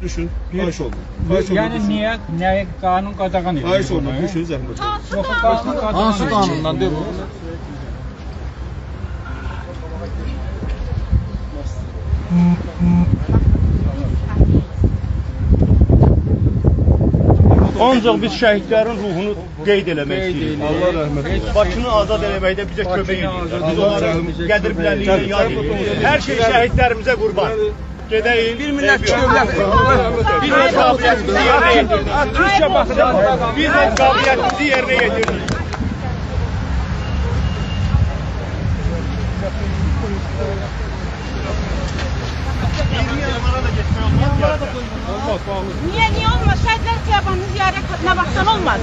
Düşün. Xahiş oldu. Xahiş oldu. Yəni niyə qanun qadağan edir? Xahiş oldu. Düşün zəhmət. Yox, qanun qadağan Hansı qanundan deyil bu? Ancaq biz şəhidlərin ruhunu qeyd eləmək istəyirik. Allah rəhmət eylesin. Bakını azad eləməkdə bizə kömək edir. Biz Allah onların rəhmət eylesin. qədir bilənliyini yad edirik. Hər şey şəhidlərimizə qurban. Gedəyik. Bir millət biz öz qabiliyyətimizi yerinə yetirdik. Türkiyə baxacaq. Biz öz qabiliyyətimizi yerinə yetirdik. Niye olmaz? Şəhidlər xiyabanını ziyarət nə vaxtdan olmaz?